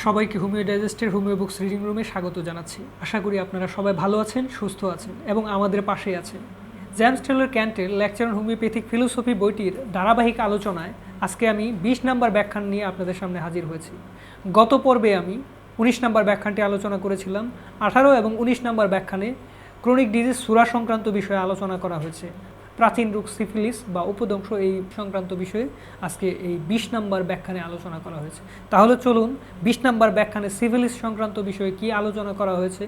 সবাইকে homeo ডাইজেস্টের homeo books reading রুমে স্বাগত জানাচ্ছি। আশা করি আপনারা সবাই ভালো আছেন, সুস্থ আছেন এবং আমাদের পাশেই আছেন। জেমস টেলর ক্যান্টের লেকচার অন হোমিওপ্যাথিক ফিলোসফি বইটির ধারাবাহিক আলোচনায় আজকে আমি 20 নম্বর ব্যাখ্যান নিয়ে আপনাদের সামনে হাজির হয়েছি। গত পর্বে আমি 19 নম্বর ব্যাখ্যানটি আলোচনা করেছিলাম। 18 এবং 19 নম্বর ব্যাখ্যানে ক্রনিক ডিজিজ সুরা সংক্রান্ত বিষয়ে আলোচনা করা হয়েছে। প্রাচীন রোগ সিফিলিস বা উপদংশ এই সংক্রান্ত বিষয়ে আজকে এই 20 নম্বর ব্যাখ্যানে আলোচনা করা হয়েছে। তাহলে চলুন 20 নম্বর ব্যাখ্যানে সিফিলিস সংক্রান্ত বিষয়ে কী আলোচনা করা হয়েছে,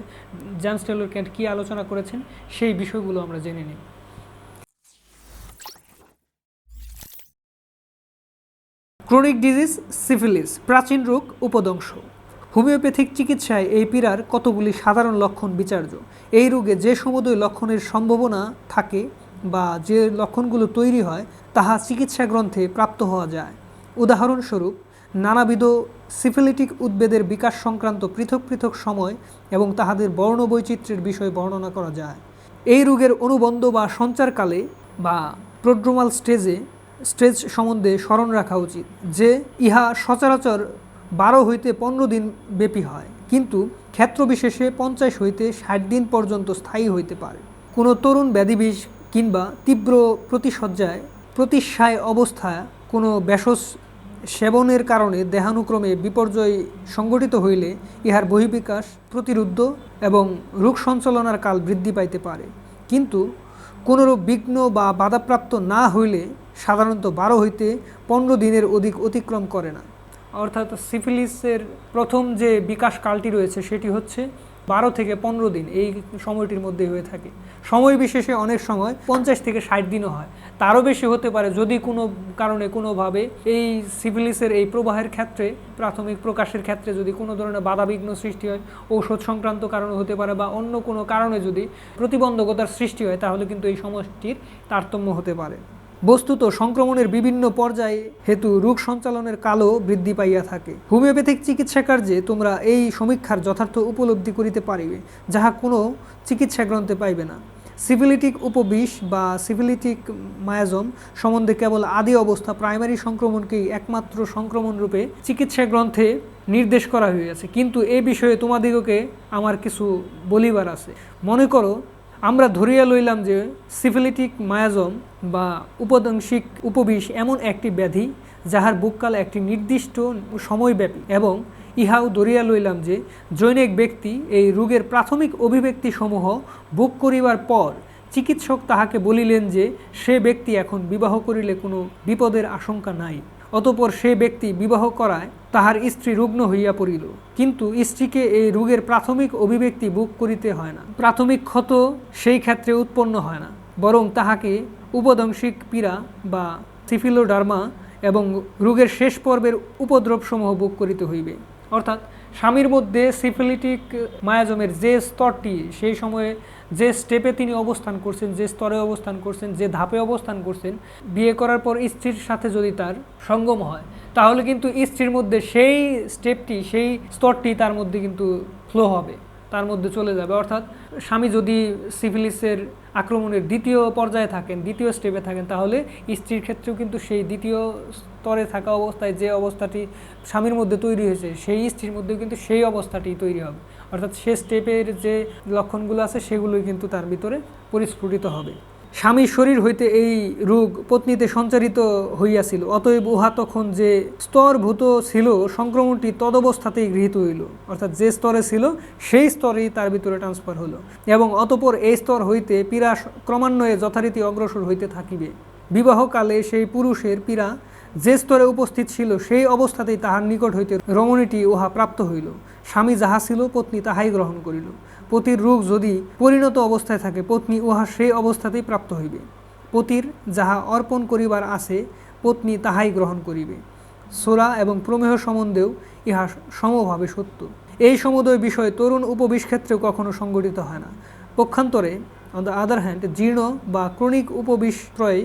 জেমস টেলর ক্যান্ট কী আলোচনা করেছেন সেই বিষয়গুলো আমরা জেনে নিই। ক্রনিক ডিজিজ সিফিলিস, প্রাচীন রোগ উপদংশ। হোমিওপ্যাথিক চিকিৎসায় এই পীড়ার কতগুলি সাধারণ লক্ষণ বিচার্য। এই রোগে যে সমুদয় লক্ষণের সম্ভাবনা থাকে বা যে লক্ষণগুলো তৈরি হয় তাহা চিকিৎসা গ্রন্থে প্রাপ্ত হওয়া যায়। উদাহরণস্বরূপ নানাবিধ সিফিলিটিক উদ্বেদের বিকাশ সংক্রান্ত পৃথক পৃথক সময় এবং তাহাদের বর্ণবৈচিত্র্যের বিষয় বর্ণনা করা যায়। এই রোগের অনুবন্ধ বা সঞ্চারকালে বা প্রোড্রোমাল স্টেজ সম্বন্ধে স্মরণ রাখা উচিত যে ইহা সচরাচর 12 হইতে 15 দিন ব্যাপী হয়, কিন্তু ক্ষেত্রবিশেষে 50 হইতে 60 দিন পর্যন্ত স্থায়ী হইতে পারে। কোনো তরুণ ব্যাধিবিষ কিংবা তীব্র প্রতিসায় অবস্থায় কোনো ভেষজ সেবনের কারণে দেহানুক্রমে বিপর্যয় সংঘটিত হইলে ইহার বহিঃবিকাশ প্রতিরুদ্ধ এবং রোগ সঞ্চালনার কাল বৃদ্ধি পাইতে পারে, কিন্তু কোনোরূপ বিঘ্ন বা বাধাপ্রাপ্ত না হইলে সাধারণত 12 হইতে 15 দিনের অধিক অতিক্রম করে না। অর্থাৎ সিফিলিসের প্রথম যে বিকাশ কালটি রয়েছে সেটি হচ্ছে 12 থেকে 15 দিন, এই সময়টির মধ্যে হয়ে থাকে। সময় বিশেষে অনেক সময় 50 থেকে 60 দিনও হয়, তারও বেশি হতে পারে যদি কোনো কারণে কোনোভাবে এই সিফিলিসের এই প্রবাহের ক্ষেত্রে প্রাথমিক প্রকাশের ক্ষেত্রে যদি কোনো ধরনের বাধাবিঘ্ন সৃষ্টি হয়, ঔষধ সংক্রান্ত কারণে হতে পারে বা অন্য কোনো কারণে যদি প্রতিবন্ধকতার সৃষ্টি হয়, তাহলে কিন্তু এই সময়টির তারতম্য হতে পারে। বস্তুত সংক্রমণের বিভিন্ন পর্যায়ে হেতু রোগ সঞ্চালনের কালও বৃদ্ধি পাইয়া থাকে। হোমিওপ্যাথিক চিকিৎসা কার্যে তোমরা এই সমীক্ষার যথার্থ উপলব্ধি করিতে পারিবে, যাহা কোনো চিকিৎসা গ্রন্থে পাইবে না। সিফিলিটিক উপবিষ বা সিফিলিটিক মায়াজম সম্বন্ধে কেবল আদি অবস্থা প্রাইমারি সংক্রমণকেই একমাত্র সংক্রমণ রূপে চিকিৎসা গ্রন্থে নির্দেশ করা হইয়াছে, কিন্তু এই বিষয়ে তোমাদিগকে আমার কিছু বলিবার আছে। মনে করো আমরা ধরিয়া লইলাম যে সিফিলিটিক মায়াজম বা উপদংশিক উপবিষ এমন একটি ব্যাধি যাহার বুককাল একটি নির্দিষ্ট সময়ব্যাপী, এবং ইহাও ধরিয়া লইলাম যে জৈনিক ব্যক্তি এই রোগের প্রাথমিক অভিব্যক্তিসমূহ বুক করিবার পর চিকিৎসক তাহাকে বলিলেন যে সে ব্যক্তি এখন বিবাহ করিলে কোনো বিপদের আশঙ্কা নাই। অতঃপর সে ব্যক্তি বিবাহ করায় তাহার স্ত্রী রুগ্ন হইয়া পড়িল, কিন্তু স্ত্রীকে এই রোগের প্রাথমিক অভিব্যক্তি বুক করিতে হয় না। প্রাথমিক ক্ষত সেই ক্ষেত্রে উৎপন্ন হয় না, বরং তাহাকে উপদংশিক পীড়া বা সিফিলোডার্মা এবং রোগের শেষ পর্বের উপদ্রবসমূহ বুক করিতে হইবে। অর্থাৎ স্বামীর মধ্যে সিফিলিটিক মায়াজমের যে স্তরটি, সেই সময়ে যে স্টেপে তিনি অবস্থান করছেন, যে স্তরে অবস্থান করছেন, যে ধাপে অবস্থান করছেন, বিয়ে করার পর স্ত্রীর সাথে যদি তার সঙ্গম হয়, তাহলে কিন্তু স্ত্রীর মধ্যে সেই স্টেপটি, সেই স্তরটি তার মধ্যে কিন্তু ফ্লো হবে, তার মধ্যে চলে যাবে। অর্থাৎ স্বামী যদি সিফিলিসের আক্রমণের দ্বিতীয় পর্যায়ে থাকেন, দ্বিতীয় স্টেপে থাকেন, তাহলে স্ত্রীর ক্ষেত্রেও কিন্তু সেই দ্বিতীয় স্তরে থাকা অবস্থায় যে অবস্থাটি স্বামীর মধ্যে তৈরি হয়েছে, সেই স্ত্রীর মধ্যেও কিন্তু সেই অবস্থাটি তৈরি হবে। অর্থাৎ সে স্টেপের যে লক্ষণগুলো আছে সেগুলোই কিন্তু তার ভিতরে পরিস্ফুটিত হবে। স্বামীর শরীর হইতে এই রোগ পত্নীতে সঞ্চারিত হইয়াছিল, অতএব উহা তখন যে স্তরভূত ছিল সংক্রমণটি তদবস্থাতেই গৃহীত হইল। অর্থাৎ যে স্তরে ছিল সেই স্তরেই তার ভিতরে ট্রান্সফার হলো, এবং অতঃপর এই স্তর হইতে পীড়া ক্রমান্বয়ে যথারীতি অগ্রসর হইতে থাকিবে। বিবাহকালে সেই পুরুষের পীড়া যে স্তরে উপস্থিত ছিল সেই অবস্থাতেই তাহার নিকট হইতে রমণীটি উহা প্রাপ্ত হইল। স্বামী যাহা ছিল পত্নী তাহাই গ্রহণ করিল। পতির রোগ যদি পরিণত অবস্থায় থাকে, পত্নী উহা সেই অবস্থাতেই প্রাপ্ত হইবে। পতির যাহা অর্পণ করিবার আছে, পত্নী তাহাই গ্রহণ করিবে। সোরা এবং প্রমেহ সম্বন্ধেও ইহা সমভাবে সত্য। এই সমুদয় বিষয় তরুণ উপবিষ ক্ষেত্রেও কখনো সংঘটিত হয় না। পক্ষান্তরে অন দ্য আদার হ্যান্ড জীর্ণ বা ক্রনিক উপবিষত্রয়ে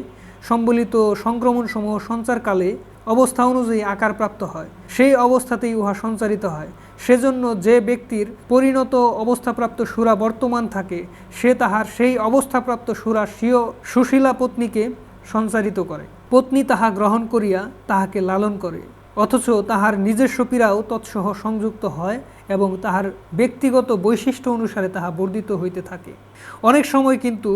সম্বলিত সংক্রমণসমূহ সঞ্চারকালে অবস্থা অনুযায়ী আকারপ্রাপ্ত হয়, সেই অবস্থাতেই উহা সঞ্চারিত হয়। সেজন্য যে ব্যক্তির পরিণত অবস্থাপ্রাপ্ত সুরা বর্তমান থাকে, সে তাহার সেই অবস্থাপ্রাপ্ত সুরা স্বীয় সুশীলা পত্নীকে সঞ্চারিত করে। পত্নী তাহা গ্রহণ করিয়া তাহাকে লালন করে। অথচ তাহার নিজস্ব পীড়াও তৎসহ সংযুক্ত হয় এবং তাহার ব্যক্তিগত বৈশিষ্ট্য অনুসারে তাহা বর্ধিত হইতে থাকে। অনেক সময় কিন্তু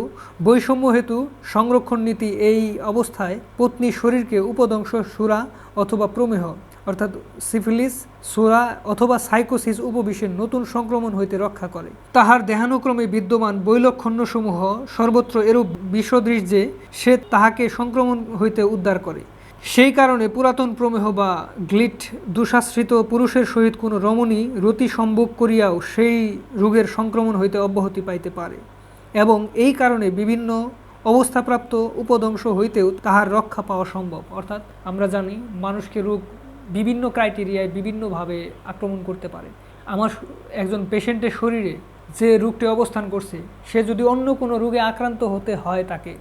বৈষম্য হেতু সংরক্ষণ নীতি এই অবস্থায় পত্নীর শরীরকে উপদংশ, সুরা অথবা প্রমেহ অর্থাৎ সিফিলিস, সুরা অথবা সাইকোসিস উপবিষের নতুন সংক্রমণ হইতে রক্ষা করে। তাহার দেহানুক্রমে বিদ্যমান বৈলক্ষণ্যসমূহ সর্বত্র এরূপ বিষদৃশ যে সে তাহাকে সংক্রমণ হইতে উদ্ধার করে। সেই কারণে পুরাতন প্রমেহ বা গ্লিট দুঃসাশ্রিত পুরুষের সহিত কোনো রমণী রতি সম্ভোগ করিয়াও সেই রোগের সংক্রমণ হইতে অব্যাহতি পাইতে পারে এবং এই কারণে বিভিন্ন অবস্থাপ্রাপ্ত উপদংশ হইতেও তাহার রক্ষা পাওয়া সম্ভব। অর্থাৎ আমরা জানি মানুষকে রোগ বিভিন্ন ক্রাইটেরিয়ায় বিভিন্নভাবে আক্রমণ করতে পারে। আমার একজন পেশেন্টের শরীরে যে রোগটি অবস্থান করছে সে যদি অন্য কোনো রোগে আক্রান্ত হতে হয়, তাকে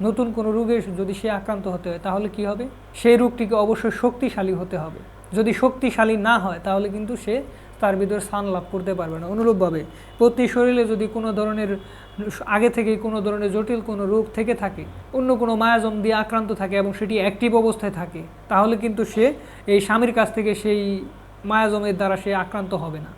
নতুন কোনো রোগে যদি সে আক্রান্ত হতে হয় তাহলে কি হবে? সেই রোগটিকে অবশ্যই শক্তিশালী হতে হবে। যদি শক্তিশালী না হয় তাহলে কিন্তু সে তার ভিতরে স্থান লাভ করতে পারবে না। অনুরূপভাবে প্রতি শরীরে যদি কোনো ধরনের আগে থেকেই কোনো ধরনের জটিল কোনো রোগ থেকে থাকে, অন্য কোনো মায়াজম দিয়ে আক্রান্ত থাকে এবং সেটি অ্যাক্টিভ অবস্থায় থাকে, তাহলে কিন্তু সে এই স্বামীর কাছ থেকে সেই মায়াজমের দ্বারা সে আক্রান্ত হবে না।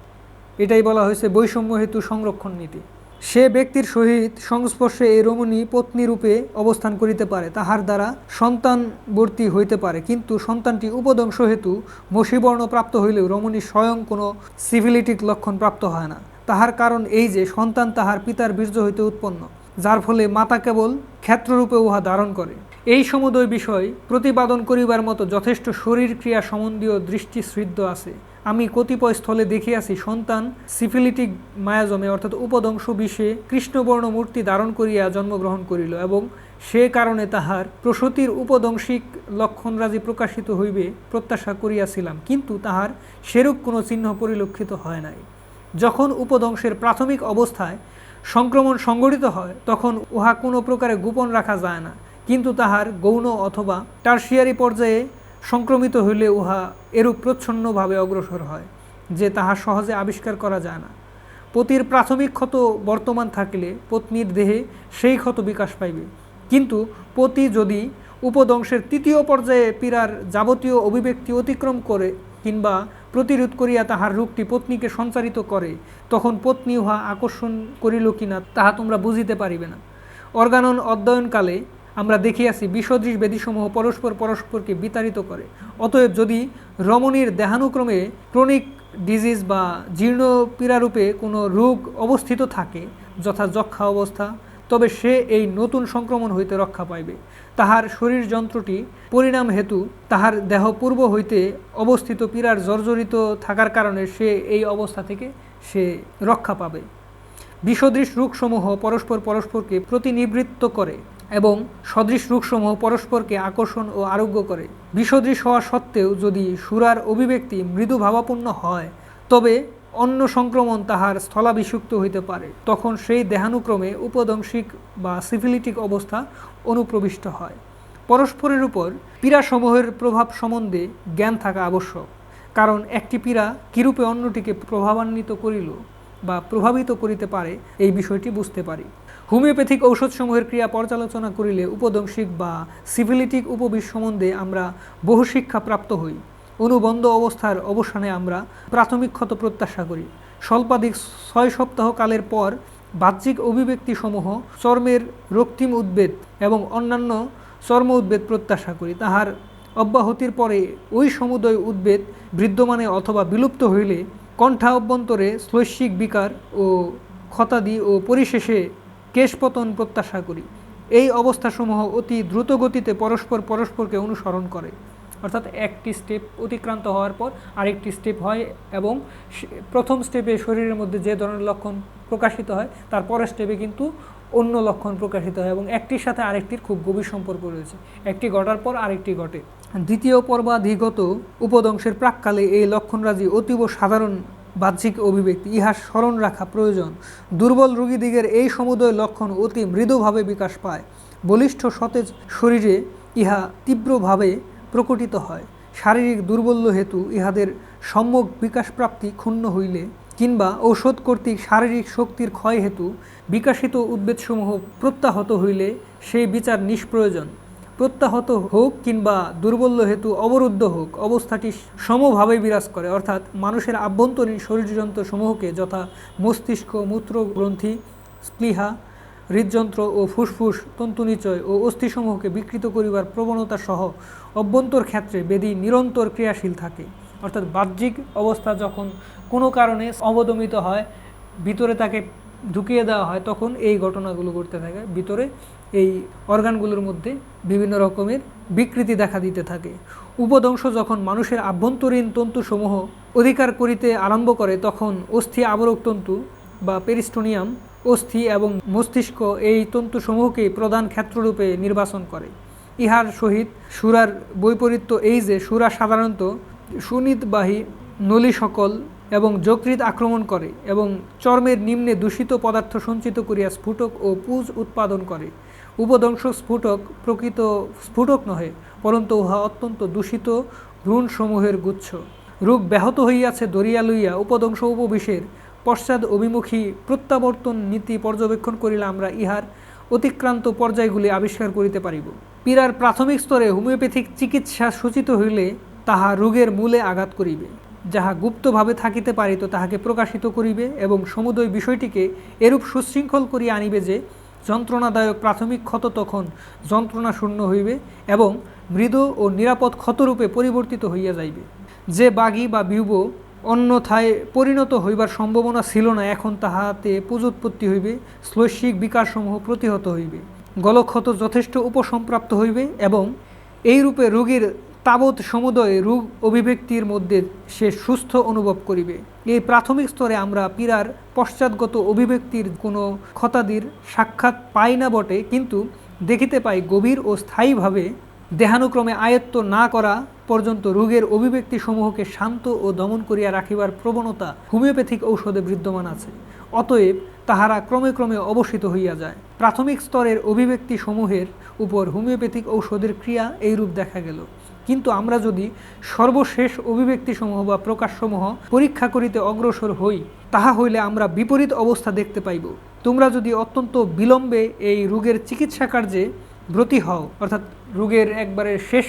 এটাই বলা হয়েছে বৈষম্য হেতু সংরক্ষণ নীতি। সে ব্যক্তির সহিত সংস্পর্শে এই রমণী পত্নী রূপে অবস্থান করিতে পারে, তাহার দ্বারা সন্তানবর্তী হইতে পারে, কিন্তু সন্তানটি উপদংশ হেতু মসীবর্ণ প্রাপ্ত হইলেও রমণী স্বয়ং কোনো সিফিলিটিক লক্ষণ প্রাপ্ত হয় না। তাহার কারণ এই যে সন্তান তাহার পিতার বীর্য হইতে উৎপন্ন, যার ফলে মাতা কেবল ক্ষেত্ররূপে উহা ধারণ করে। এই সমুদয় বিষয় প্রতিপাদন করিবার মতো যথেষ্ট শরীর ক্রিয়া সম্বন্ধীয় দৃষ্টিশ্রিদ্ধ আছে। আমি কতিপয় স্থলে দেখিয়াছি সন্তান সিফিলিটিক মায়াজমে অর্থাৎ উপদংশ বিষে কৃষ্ণবর্ণ মূর্তি ধারণ করিয়া জন্মগ্রহণ করিল এবং সে কারণে তাহার প্রসূতির উপদংশিক লক্ষণরাজি প্রকাশিত হইবে প্রত্যাশা করিয়াছিলাম, কিন্তু তাহার সেরূপ কোনো চিহ্ন পরিলক্ষিত হয় নাই। যখন উপদংশের প্রাথমিক অবস্থায় সংক্রমণ সংঘটিত হয় তখন উহা কোনো প্রকারে গোপন রাখা যায় না, কিন্তু তাহার গৌণ অথবা টারশিয়ারি পর্যায়ে সংক্রমিত হইলে উহা এরূপ প্রচ্ছন্নভাবে অগ্রসর হয় যে তাহা সহজে আবিষ্কার করা যায় না। পতির প্রাথমিক ক্ষত বর্তমান থাকিলে পত্নীর দেহে সেই ক্ষত বিকাশ পাইবে, কিন্তু পতি যদি উপদংশের তৃতীয় পর্যায়ে পীড়ার যাবতীয় অভিব্যক্তি অতিক্রম করে কিংবা প্রতিরোধ করিয়া তাহার রোগটি পত্নীকে সঞ্চারিত করে, তখন পত্নী উহা আকর্ষণ করিল কিনা তাহা তোমরা বুঝিতে পারিবে না। অর্গানন অধ্যয়নকালে আমরা দেখিয়াছি বিষদৃশ ব্যাধিসমূহ পরস্পরকে বিতাড়িত করে। অতএব যদি রমণীর দেহানুক্রমে ক্রনিক ডিজিজ বা জীর্ণ পীড়ারূপে কোনো রোগ অবস্থিত থাকে, যথা যক্ষা অবস্থা, তবে সে এই নতুন সংক্রমণ হইতে রক্ষা পাইবে। তাহার শরীর যন্ত্রটি পরিণাম হেতু তাহার দেহ পূর্ব হইতে অবস্থিত পীড়ার জর্জরিত থাকার কারণে সে এই অবস্থা থেকে সে রক্ষা পাবে। বিষদৃশ রোগসমূহ পরস্পরকে প্রতিনিবৃত্ত করে এবং সদৃশ রোগসমূহ পরস্পরকে আকর্ষণ ও আরোগ্য করে। বিষদৃশ হওয়া সত্ত্বেও যদি সুরার অভিব্যক্তি মৃদু ভাবাপন্ন হয় তবে অন্য সংক্রমণ তাহার স্থলাভিষিক্ত হইতে পারে, তখন সেই দেহানুক্রমে উপদংশিক বা সিফিলিটিক অবস্থা অনুপ্রবিষ্ট হয়। পরস্পরের উপর পীড়াসমূহের প্রভাব সম্বন্ধে জ্ঞান থাকা আবশ্যক, কারণ একটি পীড়া কিরূপে অন্যটিকে প্রভাবান্বিত করিল বা প্রভাবিত করিতে পারে এই বিষয়টি বুঝতে পারি। হোমিওপ্যাথিক ঔষধসমূহের ক্রিয়া পর্যালোচনা করিলে উপদংশিক বা সিফিলিটিক উপবিষ সম্বন্ধে আমরা বহু শিক্ষা প্রাপ্ত হই। অনুবন্ধ অবস্থার অবসানে আমরা প্রাথমিক ক্ষত প্রত্যাশা করি। স্বল্পাধিক 6 সপ্তাহ কালের পর বাহ্যিক অভিব্যক্তিসমূহ চর্মের রক্তিম উদ্বেদ এবং অন্যান্য চর্ম উদ্বেদ প্রত্যাশা করি। তাহার অব্যাহতির পরে ওই সমুদয় উদ্বেদ বৃদ্ধমানে অথবা বিলুপ্ত হইলে কণ্ঠা অভ্যন্তরে শ্লৈষিক বিকার ও ক্ষতাদি ও পরিশেষে কেশপতন প্রত্যাশা করি। এই অবস্থাসমূহ অতি দ্রুত গতিতে পরস্পরকে অনুসরণ করে, অর্থাৎ একটি স্টেপ অতিক্রান্ত হওয়ার পর আরেকটি স্টেপ হয় এবং প্রথম স্টেপে শরীরের মধ্যে যে ধরনের লক্ষণ প্রকাশিত হয় তার পরের স্টেপে কিন্তু অন্য লক্ষণ প্রকাশিত হয় এবং একটির সাথে আরেকটির খুব গভীর সম্পর্ক রয়েছে, একটি ঘটার পর আরেকটি ঘটে। দ্বিতীয় পর্বাধিগত উপদংশের প্রাককালে এই লক্ষণরাজি অতীব সাধারণ বাহ্যিক অভিব্যক্তি, ইহা স্মরণ রাখা প্রয়োজন। দুর্বল রোগীদিগের এই সমুদয় লক্ষণ অতি মৃদুভাবে বিকাশ পায়, বলিষ্ঠ সতেজ শরীরে ইহা তীব্রভাবে প্রকটিত হয়। শারীরিক দুর্বল্য হেতু ইহাদের সম্যক বিকাশপ্রাপ্তি ক্ষুণ্ণ হইলে কিংবা ঔষধ কর্তৃক শারীরিক শক্তির ক্ষয় হেতু বিকাশিত উদ্বেগসমূহ প্রত্যাহত হইলে সেই বিচার নিষ্প্রয়োজন। প্রত্যাহত হোক কিংবা দুর্বল্য হেতু অবরুদ্ধ হোক, অবস্থাটি সমভাবে বিরাজ করে, অর্থাৎ মানুষের আভ্যন্তরীণ শরীরযন্ত্র সমূহকে যথা মস্তিষ্ক, মূত্রগ্রন্থি, স্প্লীহা, হৃদযন্ত্র ও ফুসফুস, তন্তুনিচয় ও অস্থিসমূহকে বিকৃত করিবার প্রবণতা সহ অভ্যন্তর ক্ষেত্রে বেদী নিরন্তর ক্রিয়াশীল থাকে। অর্থাৎ বাহ্যিক অবস্থা যখন কোনো কারণে অবদমিত হয়, ভিতরে তাকে ঢুকিয়ে দেওয়া হয়, তখন এই ঘটনাগুলো ঘটতে থাকে। ভিতরে এই অর্গানগুলোর মধ্যে বিভিন্ন রকমের বিকৃতি দেখা দিতে থাকে। উপদংশ যখন মানুষের আভ্যন্তরীণ তন্তুসমূহ অধিকার করিতে আরম্ভ করে, তখন অস্থি আবরক তন্তু বা পেরিস্টোনিয়াম অস্থি এবং মস্তিষ্ক এই তন্তুসমূহকে প্রধান ক্ষেত্ররূপে নির্বাচন করে। ইহার সহিত সুরার বৈপরীত্য এই যে সুরা সাধারণত সুনিতবাহী নলী সকল এবং যকৃৎ আক্রমণ করে এবং চর্মের নিম্নে দূষিত পদার্থ সঞ্চিত করিয়া স্ফুটক ও পুজ উৎপাদন করে। উপদংশ স্ফুটক প্রকৃত স্ফুটক নহে, পরন্তু উহা অত্যন্ত দূষিত ভ্রূণসমূহের গুচ্ছ। রোগ ব্যাহত হইয়াছে ধরিয়া লইয়া উপদংশ উপবিশের পশ্চাৎ অভিমুখী প্রত্যাবর্তন নীতি পর্যবেক্ষণ করিলে আমরা ইহার অতিক্রান্ত পর্যায়গুলি আবিষ্কার করিতে পারিব। পীড়ার প্রাথমিক স্তরে হোমিওপ্যাথিক চিকিৎসা সূচিত হইলে তাহা রোগের মূলে আঘাত করিবে, যাহা গুপ্তভাবে থাকিতে পারিত তাহাকে প্রকাশিত করিবে এবং সমুদয় বিষয়টিকে এরূপ সুশৃঙ্খল করিয়া আনিবে যে যন্ত্রণাদায়ক প্রাথমিক ক্ষত তখন যন্ত্রণা শূন্য হইবে এবং মৃদু ও নিরাপদ ক্ষতরূপে পরিবর্তিত হইয়া যাইবে। যে বাগী বা বিউব অন্যথায় পরিণত হইবার সম্ভাবনা ছিল না, এখন তাহাতে পুজোৎপত্তি হইবে, শ্লৈষিক বিকারসমূহ প্রতিহত হইবে, গলক্ষত যথেষ্ট উপসম্প্রাপ্ত হইবে এবং এইরূপে রোগীর তাবৎ সমুদয় রোগ অভিব্যক্তির মধ্যে সে সুস্থ অনুভব করিবে। এই প্রাথমিক স্তরে আমরা পীড়ার পশ্চাৎগত অভিব্যক্তির কোনো ক্ষতাদির সাক্ষাৎ পাই না বটে, কিন্তু দেখিতে পাই গভীর ও স্থায়ীভাবে দেহানুক্রমে আয়ত্ত না করা পর্যন্ত রোগের অভিব্যক্তিসমূহকে শান্ত ও দমন করিয়া রাখিবার প্রবণতা হোমিওপ্যাথিক ঔষধে বিদ্যমান আছে। অতএব তাহারা ক্রমে ক্রমে অবসিত হইয়া যায়। প্রাথমিক স্তরের অভিব্যক্তিসমূহের উপর হোমিওপ্যাথিক ঔষধের ক্রিয়া এইরূপ দেখা গেল। কিন্তু আমরা যদি সর্বশেষ অভিব্যক্তিসমূহ বা প্রকাশসমূহ পরীক্ষা করিতে অগ্রসর হই, তাহা হইলে আমরা বিপরীত অবস্থা দেখতে পাইব। তোমরা যদি অত্যন্ত বিলম্বে এই রোগের চিকিৎসা কার্যে ব্রতী হও, অর্থাৎ রোগের একবারে শেষ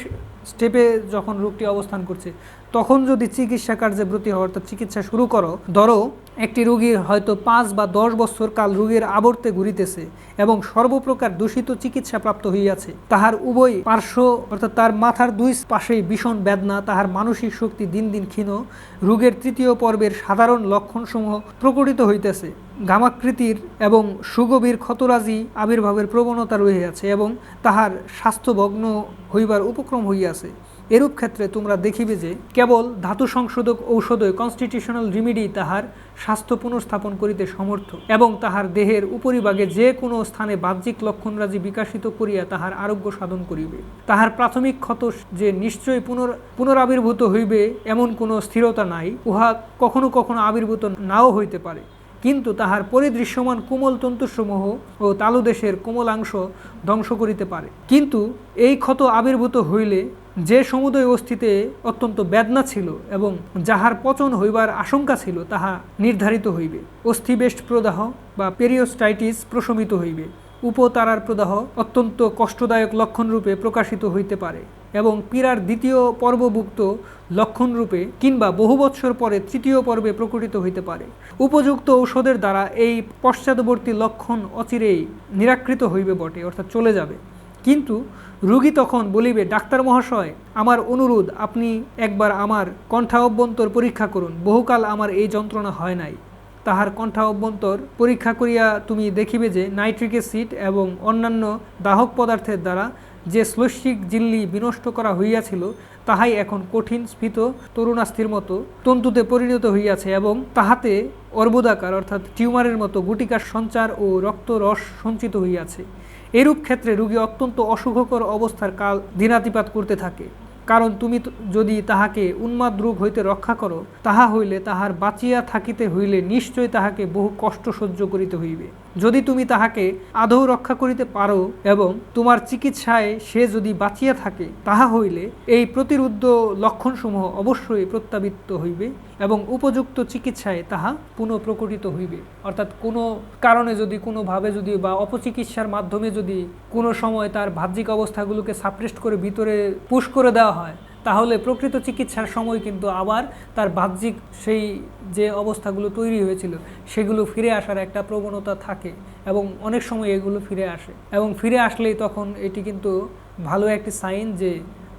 স্টেপে যখন রোগটি অবস্থান করছে, তখন যদি চিকিৎসা কার্যে ব্রতী হও, অর্থাৎ চিকিৎসা শুরু করো, ধরো একটি রোগীর হয়তো 5 বা 10 বছর কাল রোগের আবর্তে ঘুরিতেছে এবং সর্বপ্রকার দূষিত চিকিৎসা প্রাপ্ত হইয়াছে, তাহার উভয় পার্শ্ব অর্থাৎ তার মাথার দুই পাশেই ভীষণ বেদনা, তাহার মানসিক শক্তি দিন দিন ক্ষীণ, রোগের তৃতীয় পর্বের সাধারণ লক্ষণসমূহ প্রকটিত হইতেছে, ঘামাকৃতির এবং সুগভীর ক্ষতরাজি আবির্ভাবের প্রবণতা রহিয়াছে এবং তাহার স্বাস্থ্যভগ্ন হইবার উপক্রম হইয়াছে। এরূপ ক্ষেত্রে তোমরা দেখিবে যে কেবল ধাতু সংশোধক ঔষধই কনস্টিটিউশনাল রিমিডি তাহার স্বাস্থ্য পুনঃস্থাপন করিতে সমর্থ এবং তাহার দেহের উপরিভাগে যে কোনো স্থানে বাহ্যিক লক্ষণরাজি বিকাশিত করিয়া তাহার আরোগ্য সাধন করিবে। তাহার প্রাথমিক ক্ষত যে নিশ্চয়ই পুনরাবির্ভূত হইবে এমন কোনো স্থিরতা নাই, উহা কখনো কখনো আবির্ভূত নাও হইতে পারে, কিন্তু তাহার পরিদৃশ্যমান কোমল তন্তুসমূহ ও তালুদেশের কোমলাংশ ধ্বংস করিতে পারে। কিন্তু এই ক্ষত আবির্ভূত হইলে যে সমুদয় অস্থিতে অত্যন্ত বেদনা ছিল এবং যাহার পচন হইবার আশঙ্কা ছিল, তাহা নির্ধারিত হইবে। অস্থিবেষ্ট প্রদাহ বা পেরিওস্টাইটিস প্রশমিত হইবে। উপতারার প্রদাহ অত্যন্ত কষ্টদায়ক লক্ষণরূপে প্রকাশিত হইতে পারে এবং পীড়ার দ্বিতীয় পর্বভুক্ত লক্ষণরূপে কিংবা বহু বৎসর পরে তৃতীয় পর্বে প্রকটিত হইতে পারে। উপযুক্ত ঔষধের দ্বারা এই পশ্চাৎবর্তী লক্ষণ অচিরেই নিরাকৃত হইবে বটে, অর্থাৎ চলে যাবে। কিন্তু রোগী তখন বলিবে, ডাক্তার মহাশয়, আমার অনুরোধ, আপনি একবার আমার কণ্ঠা অভ্যন্তর পরীক্ষা করুন, বহুকাল আমার এই যন্ত্রণা হয় নাই। তাহার কণ্ঠা অভ্যন্তর পরীক্ষা করিয়া তুমি দেখিবে যে নাইট্রিক অ্যাসিড এবং অন্যান্য দাহক পদার্থের দ্বারা যে শ্লৈষিক ঝিল্লি বিনষ্ট করা হইয়াছিল, তাহাই এখন কঠিন স্ফীত তরুণাস্থির মতো তন্তুতে পরিণত হইয়াছে এবং তাহাতে অর্বুদাকার অর্থাৎ টিউমারের মতো গুটিকার সঞ্চার ও রক্তরস সঞ্চিত হইয়াছে। এরূপ ক্ষেত্রে রোগী অত্যন্ত অসুখকর অবস্থার কাল দিনাতিপাত করতে থাকে। কারণ তুমি যদি তাহাকে উন্মাদ রোগ হইতে রক্ষা করো, তাহা হইলে তাহার বাঁচিয়া থাকিতে হইলে নিশ্চয় তাহাকে বহু কষ্ট সহ্য করিতে হইবে। যদি তুমি তাহাকে আদৌ রক্ষা করিতে পারো এবং তোমার চিকিৎসায় সে যদি বাঁচিয়া থাকে, তাহা হইলে এই প্রতিরুদ্ধ লক্ষণসমূহ অবশ্যই প্রত্যাবৃত্ত হইবে এবং উপযুক্ত চিকিৎসায় তাহা পুনঃপ্রকটিত হইবে। অর্থাৎ কোনো কারণে যদি কোনোভাবে যদি বা অপচিকিৎসার মাধ্যমে যদি কোনো সময় তার বাহ্যিক অবস্থাগুলোকে সাপ্রেস্ট করে ভিতরে পুশ করে দেওয়া হয়, তাহলে প্রকৃত চিকিৎসার সময় কিন্তু আবার তার বাহ্যিক সেই যে অবস্থাগুলো তৈরি হয়েছিল সেগুলো ফিরে আসার একটা প্রবণতা থাকে এবং অনেক সময় এগুলো ফিরে আসে, এবং ফিরে আসলেই তখন এটি কিন্তু ভালো একটি সাইন যে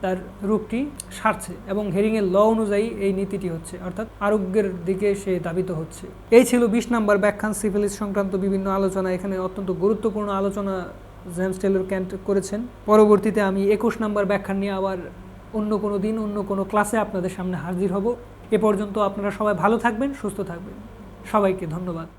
তার রোগটি সারছে এবং হেরিংয়ের ল অনুযায়ী এই নীতিটি হচ্ছে, অর্থাৎ আরোগ্যের দিকে সে ধাবিত হচ্ছে। এই ছিল 20 নম্বর ব্যাখ্যান সিফিলিস সংক্রান্ত বিভিন্ন আলোচনা। এখানে অত্যন্ত গুরুত্বপূর্ণ আলোচনা জেমস টেলর ক্যান্ট করেছেন। পরবর্তীতে আমি 21 নম্বর ব্যাখ্যান নিয়ে আবার অন্য কোনো দিন অন্য কোনো ক্লাসে আপনাদের সামনে হাজির হব। এ পর্যন্ত আপনারা সবাই ভালো থাকবেন, সুস্থ থাকবেন। সবাইকে ধন্যবাদ।